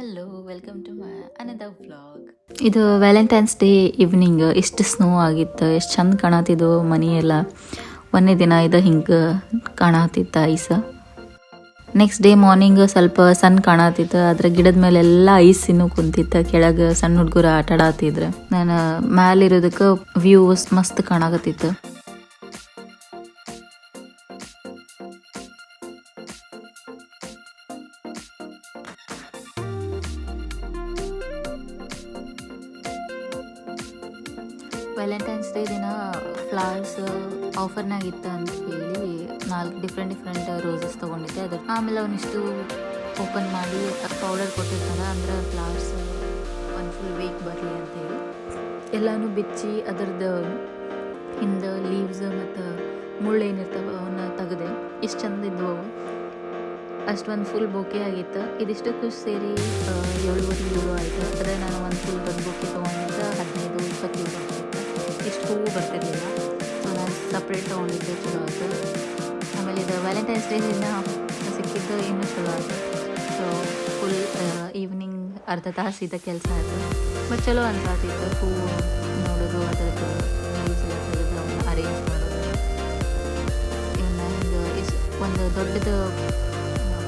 Hello, welcome to my another vlog. ಇದು valentine's day evening. ಎಷ್ಟು snow ಆಗಿತ್ತು, ಎಷ್ಟು ಚಂದ ಕಾಣತ್ತಿದ್ದು ಮನಿ ಎಲ್ಲ. ಒಂದೇ ದಿನ ಇದು ಹಿಂಗೆ ಕಾಣತ್ತಿತ್ತು ಐಸ್. ನೆಕ್ಸ್ಟ್ ಡೇ ಮಾರ್ನಿಂಗ್ ಸ್ವಲ್ಪ ಸನ್ ಕಾಣತ್ತಿತ್ತು, ಅದ್ರ ಗಿಡದ ಮೇಲೆಲ್ಲ ಐಸ್ ಇನ್ನೂ ಕುಂತಿತ್ತು. ಕೆಳಗೆ ಸಣ್ಣ ಹುಡುಗರು ಆಟ ಆಡತ್ತಿದ್ರು. ನಾನು ಮ್ಯಾಲಿರೋದಕ್ಕೆ ವ್ಯೂ ಮಸ್ತ್ ಕಾಣಕತ್ತಿತ್ತು. ವ್ಯಾಲೆಂಟೈನ್ಸ್ ಡೇ ದಿನ ಫ್ಲವರ್ಸ್ ಆಫರ್ನಾಗಿತ್ತು ಅಂತ ಹೇಳಿ 4 ಡಿಫ್ರೆಂಟ್ ರೋಸಸ್ ತೊಗೊಂಡಿದ್ದೆ. ಆಮೇಲೆ ಅವನಿಷ್ಟು ಓಪನ್ ಮಾಡಿ ಪೌಡರ್ ಕೊಟ್ಟಿರ್ತಾರ, ಅಂದ್ರೆ ಫ್ಲವರ್ಸ್ ಒಂದು ಫುಲ್ ವೀಕ್ ಬರಲಿ ಅಂತೇಳಿ ಎಲ್ಲನೂ ಬಿಚ್ಚಿ ಅದರದ್ದು ಹಿಂದೆ ಲೀವ್ಸ್ ಮತ್ತು ಮುಳ್ಳು ಏನಿರ್ತಾವೆ ಅವನ್ನ ತೆಗೆದೆ. ಇಷ್ಟು ಚಂದ ಇದ್ವು ಅವು. ಅಷ್ಟೊಂದು ಫುಲ್ ಬೊಕೆ ಆಗಿತ್ತು. ಇದಿಷ್ಟಕ್ಕೂ ಸೇರಿ 7 ಆಯಿತು. ಅದೇ ನಾನು ಒಂದು ಫುಲ್ ದೊಡ್ಡ ಬೊಕೆ ತೊಗೊಂಡಿದ್ದೆ 15-20 ಆಗ್ತಿತ್ತು. ಇಷ್ಟು ಹೂವು ಬರ್ತಿರ್ಲಿಲ್ಲ, ಸೊ ನಾನು ಸಪ್ರೇಟ್ ತೊಗೊಂಡಿದ್ದೆ. ಚಲೋ ಆಯಿತು. ಆಮೇಲೆ ಇದು ವ್ಯಾಲೆಂಟೈನ್ಸ್ ಡೇ ದಿನ ಸಿಕ್ಕಿದ್ದು ಇನ್ನೂ ಚಲೋ ಆಯಿತು. ಸೊ ಫುಲ್ ಈವ್ನಿಂಗ್ ಅರ್ಧ ತಾಸು ಇದ್ದ ಕೆಲಸ ಆಯಿತು. ಬಟ್ ಚಲೋ ಅನ್ಸಾತಿತ್ತು. ಹೂವು ನೋಡೋದು, ಅದರದ್ದು ಲೀವ್ಸ್ ಎಲ್ಲ ತೆಗೆದು ಅರೇಂಜ್ ಮಾಡೋದು. ಇವನ್ನ ಹಿಂಗೆ ಒಂದು ದೊಡ್ಡದು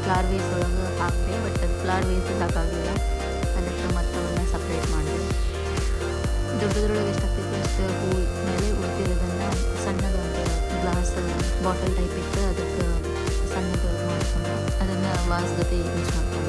ಫ್ಲವರ್ ವೇಸ್ ಒಳಗೆ ಹಾಕಿದೆ. ಬಟ್ ಅದು ಫ್ಲವರ್ ವೇಸ್ ಸಾಕಾಗಲಿಲ್ಲ, ಅದಕ್ಕೆ ಮತ್ತೆ ಅವನ್ನ ಸಪ್ರೇಟ್ ಮಾಡಿದೆ. ದೊಡ್ಡದ್ರೊಳಗೆ ಎಷ್ಟಾಗ್ತಿತ್ತು ಅಷ್ಟು ಹೂ ಮೇಲೆ ಉಳಿದಿರೋದನ್ನು ಸಣ್ಣದೊಂದು ಗ್ಲಾಸ್ ಬಾಟಲ್ ಟೈಪ್ ಇತ್ತು, ಅದಕ್ಕೆ ಸಣ್ಣದು ಮಾಡಿಕೊಂಡು ಅದನ್ನು ವಾಸ್ ಜೊತೆ ಯೂಸ್ ಮಾಡಿಕೊಂಡು.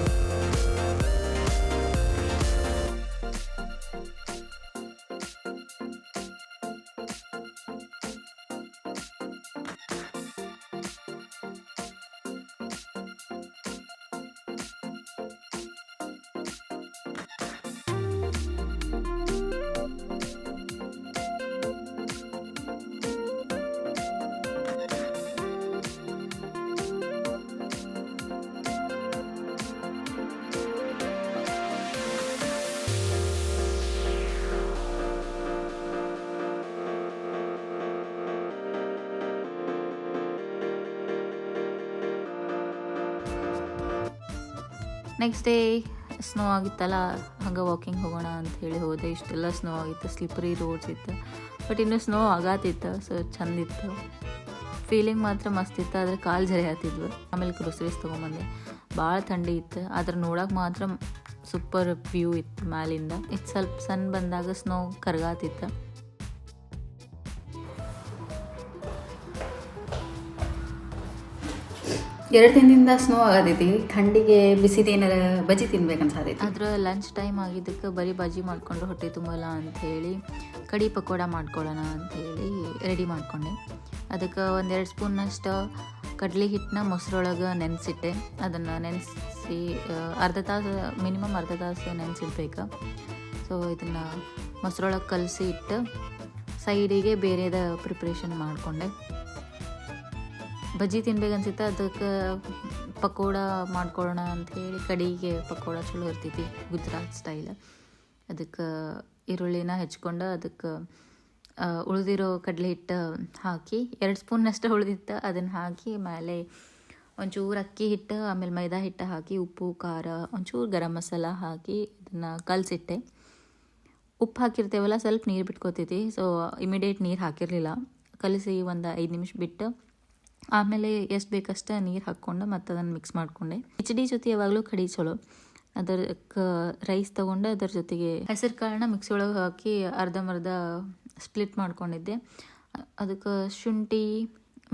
ನೆಕ್ಸ್ಟ್ ಡೇ ಸ್ನೋ ಆಗಿತ್ತಲ್ಲ, ಹಂಗೆ ವಾಕಿಂಗ್ ಹೋಗೋಣ ಅಂತ ಹೇಳಿ ಹೋದೆ. ಇಷ್ಟೆಲ್ಲ ಸ್ನೋ ಆಗಿತ್ತು, ಸ್ಲಿಪ್ಪರಿ ರೋಡ್ಸ್ ಇತ್ತು. ಬಟ್ ಇನ್ನೂ ಸ್ನೋ ಆಗತ್ತಿತ್ತು, ಸೊ ಚಂದಿತ್ತು. ಫೀಲಿಂಗ್ ಮಾತ್ರ ಮಸ್ತ್ ಇತ್ತು, ಆದರೆ ಕಾಲು ಜರಿ ಆಗ್ತಿದ್ವು. ಆಮೇಲೆ ಗ್ರೋಸರೀಸ್ ತೊಗೊಂಬಂದೆ. ಭಾಳ ಥಂಡಿ ಇತ್ತು, ಆದ್ರೆ ನೋಡೋಕೆ ಮಾತ್ರ ಸೂಪರ್ ವ್ಯೂ ಇತ್ತು ಮ್ಯಾಲಿಂದ. ಇದು ಸ್ವಲ್ಪ ಸಣ್ಣ ಬಂದಾಗ ಸ್ನೋ ಕರಗಾತಿತ್ತು. ಎರಡು ದಿನದಿಂದ ಸ್ನೋ ಆಗತೈತಿ. ಥಂಡಿಗೆ ಬಿಸಿದೇನಾರ ಬಜ್ಜಿ ತಿನ್ಬೇಕನ್ಸತೈತಿ. ಆದ್ರೆ ಲಂಚ್ ಟೈಮ್ ಆಗಿದ್ದಕ್ಕೆ ಬರೀ ಬಜ್ಜಿ ಮಾಡಿಕೊಂಡು ಹೊಟ್ಟೆ ತುಂಬಲ್ಲ ಅಂಥೇಳಿ ಕಡಿ ಪಕೋಡ ಮಾಡ್ಕೊಳ್ಳೋಣ ಅಂಥೇಳಿ ರೆಡಿ ಮಾಡಿಕೊಂಡೆ. ಅದಕ್ಕೆ 1-2 ಸ್ಪೂನ್ನಷ್ಟು ಕಡಲೆ ಹಿಟ್ಟನ್ನ ಮೊಸರೊಳಗೆ ನೆನೆಸಿಟ್ಟೆ. ಅದನ್ನು ನೆನೆಸಿ ಮಿನಿಮಮ್ ಅರ್ಧ ತಾಸು ನೆನೆಸಿಡ್ಬೇಕು. ಸೊ ಇದನ್ನು ಮೊಸರೊಳಗೆ ಕಲಸಿ ಇಟ್ಟು ಸೈಡಿಗೆ ಬೇರೆದ ಪ್ರಿಪ್ರೇಷನ್ ಮಾಡಿಕೊಂಡೆ. ಬಜ್ಜಿ ತಿನ್ಬೇಕನ್ಸಿತ್ತು, ಅದಕ್ಕೆ ಪಕೋಡ ಮಾಡ್ಕೊಳ್ಳೋಣ ಅಂಥೇಳಿ ಕಡಿಗೆ ಪಕೋಡ ಚಲೋ ಇರ್ತೈತಿ ಗುಜರಾತ್ ಸ್ಟೈಲ್. ಅದಕ್ಕೆ ಈರುಳ್ಳಿನ ಹೆಚ್ಕೊಂಡು ಅದಕ್ಕೆ ಉಳಿದಿರೋ ಕಡಲೆ ಹಿಟ್ಟು ಹಾಕಿ 2 ಸ್ಪೂನ್ನಷ್ಟು ಉಳಿದಿತ್ತು, ಅದನ್ನು ಹಾಕಿ ಮೇಲೆ ಒಂಚೂರು ಅಕ್ಕಿ ಹಿಟ್ಟು, ಆಮೇಲೆ ಮೈದಾ ಹಿಟ್ಟು ಹಾಕಿ ಉಪ್ಪು ಖಾರ ಒಂಚೂರು ಗರಂ ಮಸಾಲ ಹಾಕಿ ಇದನ್ನು ಕಲಸಿಟ್ಟೆ. ಉಪ್ಪು ಹಾಕಿರ್ತೇವಲ್ಲ, ಸ್ವಲ್ಪ ನೀರು ಬಿಟ್ಕೋತೈತಿ. ಸೊ ಇಮಿಡಿಯೇಟ್ ನೀರು ಹಾಕಿರಲಿಲ್ಲ. ಕಲಸಿ ಒಂದು 5 ನಿಮಿಷ ಬಿಟ್ಟು ಆಮೇಲೆ ಎಷ್ಟು ಬೇಕಷ್ಟು ನೀರು ಹಾಕ್ಕೊಂಡು ಮತ್ತು ಅದನ್ನು ಮಿಕ್ಸ್ ಮಾಡಿಕೊಂಡೆ. ಕಿಚಡಿ ಜೊತೆ ಯಾವಾಗಲೂ ಕಡಿ ಚಲೋ. ಅದಕ್ಕೆ ರೈಸ್ ತೊಗೊಂಡು ಅದರ ಜೊತೆಗೆ ಹೆಸರು ಕಾಳನ್ನ ಮಿಕ್ಸಿ ಒಳಗೆ ಹಾಕಿ ಅರ್ಧಂಬರ್ಧ ಸ್ಪ್ಲಿಟ್ ಮಾಡ್ಕೊಂಡಿದ್ದೆ. ಅದಕ್ಕೆ ಶುಂಠಿ,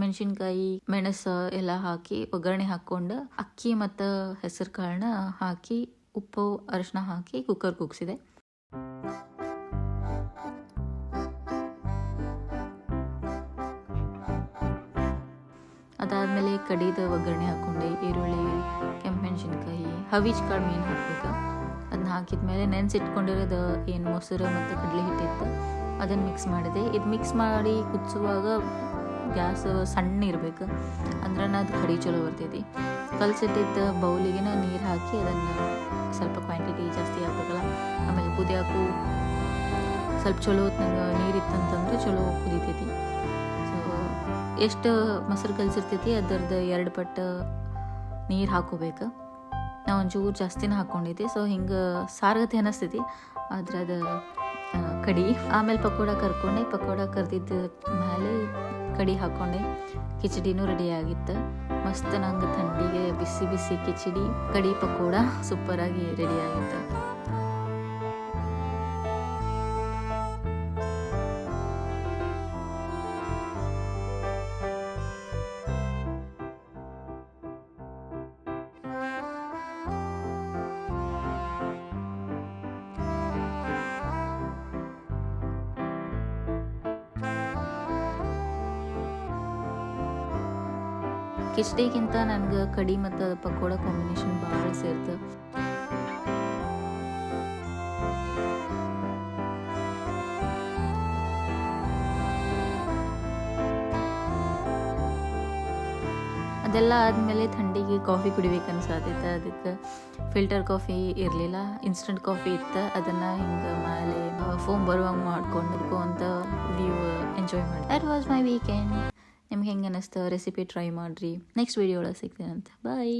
ಮೆಣಸಿನ್ಕಾಯಿ, ಮೆಣಸು ಎಲ್ಲ ಹಾಕಿ ಒಗ್ಗರಣೆ ಹಾಕ್ಕೊಂಡು ಅಕ್ಕಿ ಮತ್ತು ಹೆಸರು ಕಾಳನ್ನ ಹಾಕಿ ಉಪ್ಪು ಅರಿಶಿನ ಹಾಕಿ ಕುಕ್ಕರ್ ಕೂಗಿಸಿದೆ. ಅದಾದಮೇಲೆ ಕಡಿದ ಒಗ್ಗರಣೆ ಹಾಕ್ಕೊಂಡೆ. ಈರುಳ್ಳಿ, ಕೆಂಪು ಮೆಣಸಿನ್ಕಾಯಿ, ಹವೀಜ್ ಕಾಳು ಮೇನ್ ಹಾಕ್ಬೇಕು. ಅದನ್ನ ಹಾಕಿದ್ಮೇಲೆ ನೆನೆಸಿಟ್ಕೊಂಡಿರೋದು ಏನು ಮೊಸರು ಮತ್ತು ಕಡಲೆ ಹಿಟ್ಟಿತ್ತು ಅದನ್ನು ಮಿಕ್ಸ್ ಮಾಡಿದೆ. ಇದು ಮಿಕ್ಸ್ ಮಾಡಿ ಕುದಿಸುವಾಗ ಗ್ಯಾಸ್ ಸಣ್ಣ ಇರಬೇಕು, ಅಂದ್ರೆ ಅದು ಕಡಿ ಚಲೋ ಬರ್ತೈತಿ. ಕಲಸಿಟ್ಟಿದ್ದ ಬೌಲಿಗೆ ನೀರು ಹಾಕಿ ಅದನ್ನು ಸ್ವಲ್ಪ ಕ್ವಾಂಟಿಟಿ ಜಾಸ್ತಿ ಆಗಬೇಕಲ್ಲ, ಆಮೇಲೆ ಕುದಿಯೋಕ್ಕೂ ಸ್ವಲ್ಪ ಚಲೋ ಹೊತ್ನಾಗ ನೀರಿತ್ತಂತಂದ್ರೆ ಚಲೋ ಕುದಿತೈತಿ. ಸೊ ಎಷ್ಟು ಮೊಸರು ಕಲಸಿರ್ತೈತಿ ಅದರದ್ದು 2 ಪಟ್ಟು ನೀರು ಹಾಕೋಬೇಕು. ನಾ ಒಂಚೂರು ಜಾಸ್ತಿನ ಹಾಕ್ಕೊಂಡಿದ್ದೆ. ಸೊ ಹಿಂಗೆ ಸಾರ್ಗತಿ ಅನ್ನಿಸ್ತೈತಿ, ಆದ್ರೆ ಅದು ಕಡಿ. ಆಮೇಲೆ ಪಕೋಡ ಕರ್ಕೊಂಡೆ. ಪಕೋಡ ಕರ್ದಿದ್ದ ಮೇಲೆ ಕಡಿ ಹಾಕ್ಕೊಂಡೆ. ಕಿಚಡಿನೂ ರೆಡಿ ಆಗಿತ್ತು. ಮಸ್ತ್ ನಂಗೆ ಥಂಡಿಗೆ ಬಿಸಿ ಬಿಸಿ ಕಿಚಡಿ ಕಡಿ ಪಕೋಡ ಸೂಪರಾಗಿ ರೆಡಿ ಆಗಿತ್ತು. ಕಿಚಡಿಗಿಂತ ನನಗೆ ಕಡಿ ಮತ್ತು ಪಕೋಡ ಕಾಂಬಿನೇಷನ್ ಭಾಳ ಸೇರ್ತು. ಅದೆಲ್ಲ ಆದಮೇಲೆ ಥಂಡಿಗೆ ಕಾಫಿ ಕುಡಿಬೇಕು ಅನ್ಸಾತೈತೆ. ಅದಕ್ಕೆ ಫಿಲ್ಟರ್ ಕಾಫಿ ಇರಲಿಲ್ಲ, ಇನ್ಸ್ಟಂಟ್ ಕಾಫಿ ಇತ್ತು. ಅದನ್ನು ಹಿಂಗೆ ಮೇಲೆ ಫೋಮ್ ಬರುವಂಗೆ ಮಾಡ್ಕೊಂಡು ಅಂತ ವ್ಯೂ ಎಂಜಾಯ್ ಮಾಡಿ. That was my weekend. ನಿಮ್ಗೆ ಹೆಂಗೆ ಅನ್ನಿಸ್ತು? ರೆಸಿಪಿ ಟ್ರೈ ಮಾಡಿರಿ. ನೆಕ್ಸ್ಟ್ ವೀಡಿಯೋ ಒಳಗೆ ಸಿಗ್ತೇನಂತೆ. ಬಾಯ್.